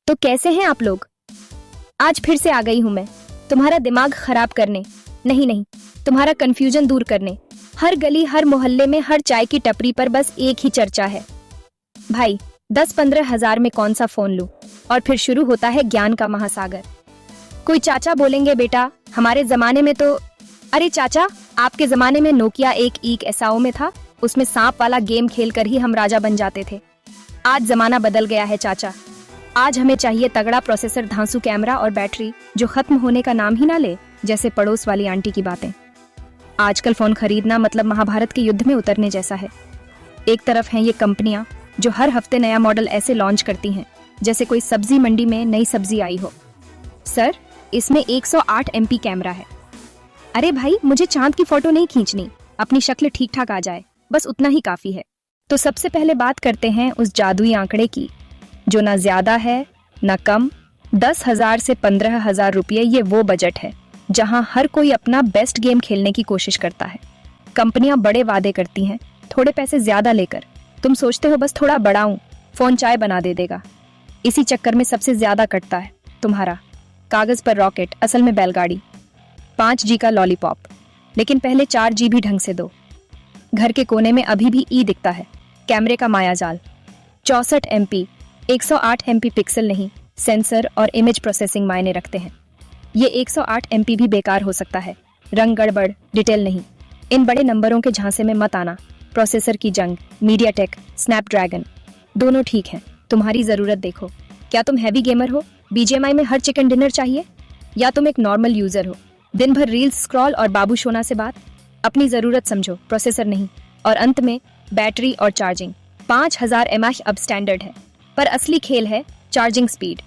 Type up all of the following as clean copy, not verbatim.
तो कैसे हैं आप लोग। आज फिर से आ गई हूं मैं तुम्हारा दिमाग खराब करने, नहीं, तुम्हारा कंफ्यूजन दूर करने। हर गली, हर मोहल्ले में, हर चाय की टपरी पर बस एक ही चर्चा है, भाई 10-15 हजार में कौन सा फोन लूं। और फिर शुरू होता है ज्ञान का महासागर। कोई चाचा बोलेंगे बेटा हमारे जमाने में तो, अरे चाचा आपके जमाने में नोकिया एक ऐसाओ में था, उसमें सांप वाला गेम खेलकर ही हम राजा बन जाते थे। आज जमाना बदल गया है चाचा। आज हमें चाहिए तगड़ा प्रोसेसर, धांसू कैमरा और बैटरी जो खत्म होने का नाम ही ना ले, जैसे पड़ोस वाली आंटी की बातें। आजकल फोन खरीदना मतलब महाभारत के युद्ध में उतरने जैसा है। एक तरफ हैं ये कंपनियां जो हर हफ्ते नया मॉडल ऐसे लॉन्च करती हैं जैसे कोई सब्जी मंडी में नई सब्जी आई हो। सर इसमें 108 MP कैमरा है। अरे भाई मुझे चांद की फोटो नहीं खींचनी, अपनी शक्ल ठीक ठाक आ जाए, बस उतना ही काफी है। तो सबसे पहले बात करते हैं उस जादुई आंकड़े की जो ना ज्यादा है ना कम। 10,000 से 15,000 रुपये, ये वो बजट है जहां हर कोई अपना बेस्ट गेम खेलने की कोशिश करता है। कंपनियां बड़े वादे करती हैं थोड़े पैसे ज्यादा लेकर। तुम सोचते हो बस थोड़ा बढ़ाऊं, फोन चाय बना दे देगा। इसी चक्कर में सबसे ज्यादा कटता है तुम्हारा कागज पर रॉकेट, असल में बैलगाड़ी। 5G का लॉलीपॉप, लेकिन पहले 4G भी ढंग से दो। घर के कोने में अभी भी दिखता है कैमरे का मायाजाल। 64 MP, 108 MP पिक्सल नहीं, सेंसर और इमेज प्रोसेसिंग मायने रखते हैं। ये 108 MP भी बेकार हो सकता है, रंग गड़बड़, डिटेल नहीं। इन बड़े नंबरों के झांसे में मत आना। प्रोसेसर की जंग, मीडियाटेक, स्नैपड्रैगन, दोनों ठीक हैं। तुम्हारी जरूरत देखो। क्या तुम हैवी गेमर हो, BGMI में हर चिकन डिनर चाहिए, या तुम एक नॉर्मल यूजर हो, दिन भर रील्स स्क्रॉल और बाबू सोना से बात। अपनी जरूरत समझो, प्रोसेसर नहीं। और अंत में बैटरी और चार्जिंग। 5000 mAh अब स्टैंडर्ड है, पर असली खेल है चार्जिंग स्पीड।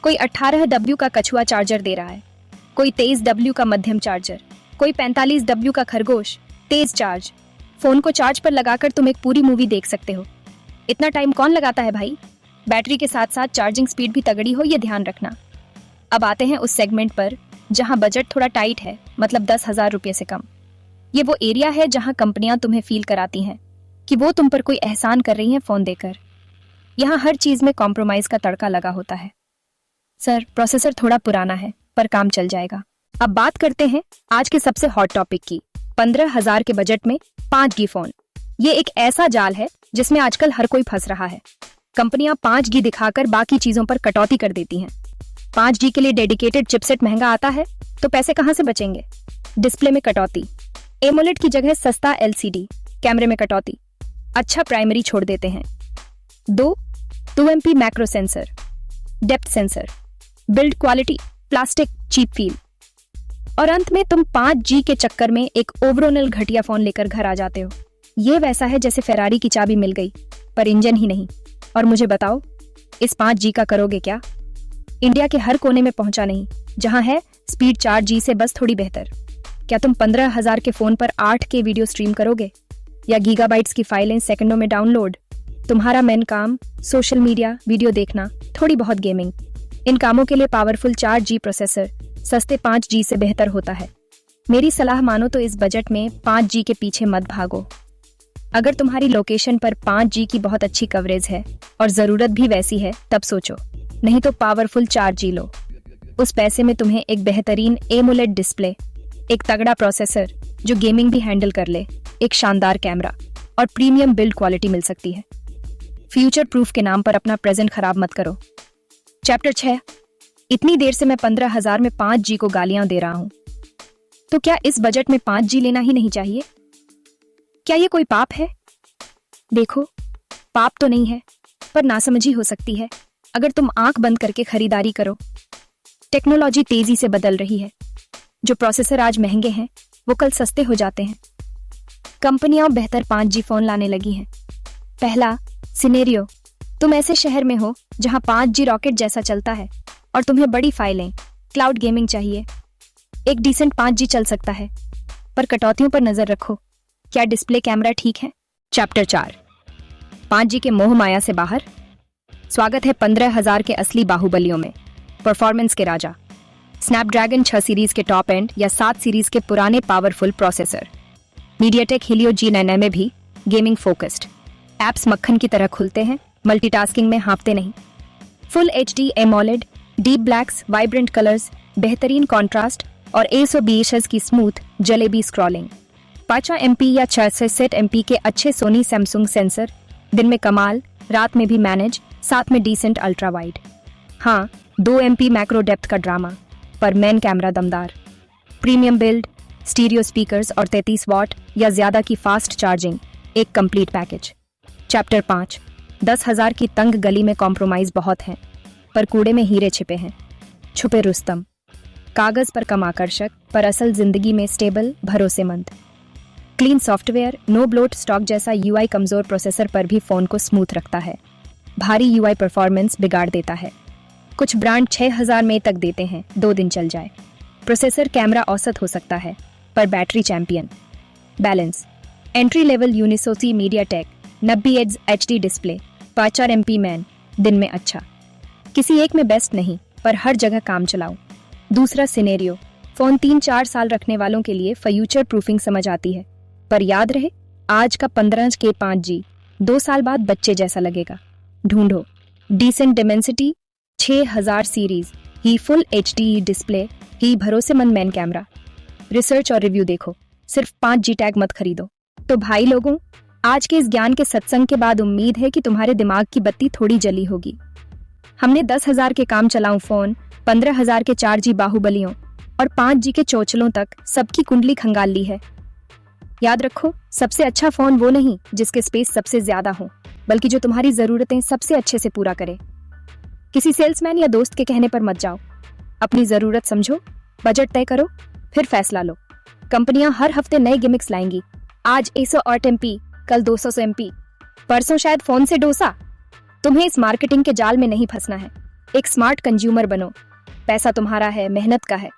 कोई 18W का कछुआ चार्जर दे रहा है, कोई 23W का मध्यम चार्जर, कोई 45W का खरगोश तेज चार्ज। फोन को चार्ज पर लगाकर तुम एक पूरी मूवी देख सकते हो। इतना टाइम कौन लगाता है भाई। बैटरी के साथ साथ चार्जिंग स्पीड भी तगड़ी हो, ये ध्यान रखना। अब आते हैं उस सेगमेंट पर जहां बजट थोड़ा टाइट है, मतलब 10,000 रुपये से कम। ये वो एरिया है जहां कंपनियां तुम्हें फील कराती हैं कि वो तुम पर कोई एहसान कर रही हैं फोन देकर। यहाँ हर चीज में कॉम्प्रोमाइज का तड़का लगा होता है। सर प्रोसेसर थोड़ा पुराना है पर काम चल जाएगा। अब बात करते हैं आज के सबसे हॉट टॉपिक की। 15,000 के बजट में 5G फोन। ये एक ऐसा जाल है जिसमें आजकल हर कोई फंस रहा है। कंपनियां 5G दिखाकर बाकी चीजों पर कटौती कर देती हैं। 5G के लिए डेडिकेटेड चिपसेट महंगा आता है तो पैसे कहां से बचेंगे। डिस्प्ले में कटौती, एमोलेड की जगह सस्ता LCD, कैमरे में कटौती, अच्छा प्राइमरी छोड़ देते हैं। 2 MP macro sensor, depth sensor, build quality, plastic cheap feel. और अंत में तुम 5G के चक्कर में एक ओवरऑल घटिया फोन लेकर घर आ जाते हो। ये वैसा है जैसे फेरारी की चाबी मिल गई पर इंजन ही नहीं। और मुझे बताओ इस 5G का करोगे क्या। इंडिया के हर कोने में पहुंचा नहीं, जहां है स्पीड 4G से बस थोड़ी बेहतर। क्या तुम 15,000 के फोन पर 8K वीडियो स्ट्रीम करोगे, या गीगाबाइट्स की फाइलें सेकंडों में डाउनलोड। तुम्हारा मेन काम सोशल मीडिया, वीडियो देखना, थोड़ी बहुत गेमिंग। इन कामों के लिए पावरफुल 4G प्रोसेसर सस्ते 5G से बेहतर होता है। मेरी सलाह मानो तो इस बजट में 5G के पीछे मत भागो। अगर तुम्हारी लोकेशन पर 5G की बहुत अच्छी कवरेज है और जरूरत भी वैसी है तब सोचो, नहीं तो पावरफुल 4G लो। उस पैसे में तुम्हें एक बेहतरीन एमोलेड डिस्प्ले, एक तगड़ा प्रोसेसर जो गेमिंग भी हैंडल कर ले, एक शानदार कैमरा और प्रीमियम बिल्ड क्वालिटी मिल सकती है। फ्यूचर प्रूफ के नाम पर अपना प्रेजेंट खराब मत करो। चैप्टर 6। इतनी देर से मैं 15,000 में 5G को गालियां दे रहा हूं, तो क्या इस बजट में 5G लेना ही नहीं चाहिए। क्या ये कोई पाप है। देखो पाप तो नहीं है, पर नासमझी हो सकती है अगर तुम आंख बंद करके खरीदारी करो। टेक्नोलॉजी तेजी से बदल रही है। जो प्रोसेसर आज महंगे हैं वो कल सस्ते हो जाते हैं। कंपनियां बेहतर 5G फोन लाने लगी हैं। पहला सिनेरियो, तुम ऐसे शहर में हो जहां 5G रॉकेट जैसा चलता है और तुम्हें बड़ी फाइलें, क्लाउड गेमिंग चाहिए। एक डिसेंट 5G चल सकता है, पर कटौतियों पर नजर रखो। क्या डिस्प्ले, कैमरा ठीक है। चैप्टर 4। 5G के मोह माया से बाहर। स्वागत है 15,000 के असली बाहुबलियों में। परफॉर्मेंस के राजा स्नैपड्रैगन 6 सीरीज के टॉप एंड या 7 सीरीज के पुराने powerful processor. MediaTek Helio G9 में भी गेमिंग फोकस्ड। एप्स मक्खन की तरह खुलते हैं, मल्टीटास्किंग में हाँफते नहीं। Full HD AMOLED, deep blacks, vibrant colours, बेहतरीन कॉन्ट्रास्ट और 120 की स्मूथ जलेबी स्क्रॉलिंग। 5 MP या 6 MP के अच्छे सोनी सैमसंग सेंसर, दिन में कमाल, रात में भी मैनेज, साथ में डिसेंट अल्ट्रा वाइड। हाँ, 2 MP मैक्रो डेप्थ का ड्रामा, पर मेन कैमरा दमदार। प्रीमियम बिल्ड, स्टीरियो स्पीकर्स और 33 वॉट या ज्यादा की फास्ट चार्जिंग, एक कंप्लीट पैकेज। चैप्टर 5। 10,000 की तंग गली में कॉम्प्रोमाइज बहुत है, पर कूड़े में हीरे छिपे हैं। छुपे रुस्तम, कागज पर कम आकर्षक, पर असल जिंदगी में स्टेबल, भरोसेमंद। Clean software, no bloat stock जैसा UI कमजोर प्रोसेसर पर भी फोन को स्मूथ रखता है। भारी UI परफॉर्मेंस बिगाड़ देता है। कुछ ब्रांड 6,000 में तक देते हैं, 2 दिन चल जाए। प्रोसेसर कैमरा औसत हो सकता है, पर battery champion. Balance, entry level Unisoc MediaTek 90 HD display, 4 MP main, दिन में अच्छा। किसी एक में बेस्ट नहीं, पर हर जगह काम चलाऊं। दूसरा सिनेरियो, फोन 3-4 साल रखने वालों के लिए फ्यूचर प्रूफिंग समझ आती है, पर याद रहे आज का 15 के 5G 2 साल बाद बच्चे जैसा लगेगा। ढूंढो डिसेंट डिमेंसिटी 6000 सीरीज ही, फुल HD डिस्प्ले ही, भरोसेमंद मैन कैमरा। रिसर्च और रिव्यू देखो, सिर्फ 5G टैग मत खरीदो। तो भाई लोगों, आज के इस ज्ञान के सत्संग के बाद उम्मीद है कि तुम्हारे दिमाग की बत्ती थोड़ी जली होगी। हमने 10,000 के काम चलाऊं फोन, 15,000 के 4G बाहुबलियों और 5G के चोचलों तक सबकी कुंडली खंगाल ली है। याद रखो, सबसे अच्छा फोन वो नहीं जिसके स्पेस सबसे ज्यादा हो, बल्कि जो तुम्हारी जरूरतें सबसे अच्छे से पूरा करे। किसी सेल्समैन या दोस्त के कहने पर मत जाओ। अपनी जरूरत समझो, बजट तय करो, फिर फैसला लो। कंपनियां हर हफ्ते नए गिमिक्स लाएंगी। आज 108 MP, कल 200 MP, परसों शायद फोन से डोसा। तुम्हें इस मार्केटिंग के जाल में नहीं फंसना है। एक स्मार्ट कंज्यूमर बनो। पैसा तुम्हारा है, मेहनत का है,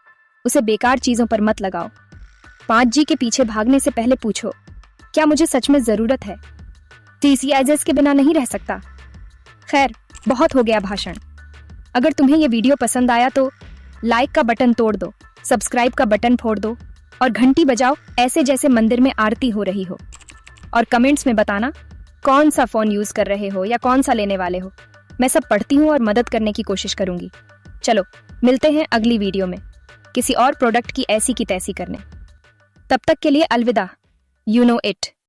उसे बेकार चीजों पर मत लगाओ। 5G के पीछे भागने से पहले पूछो, क्या मुझे सच में जरूरत है? TCIs के बिना नहीं रह सकता। खैर, बहुत हो गया भाषण। अगर तुम्हें ये वीडियो पसंद आया तो लाइक का बटन तोड़ दो, सब्सक्राइब का बटन फोड़ दो और घंटी बजाओ ऐसे जैसे मंदिर में आरती हो रही हो। और कमेंट्स में बताना कौन सा फोन यूज कर रहे हो या कौन सा लेने वाले हो। मैं सब पढ़ती हूँ और मदद करने की कोशिश करूंगी। चलो, मिलते हैं अगली वीडियो में किसी और प्रोडक्ट की ऐसी की तैसी करने। तब तक के लिए अलविदा। You know it.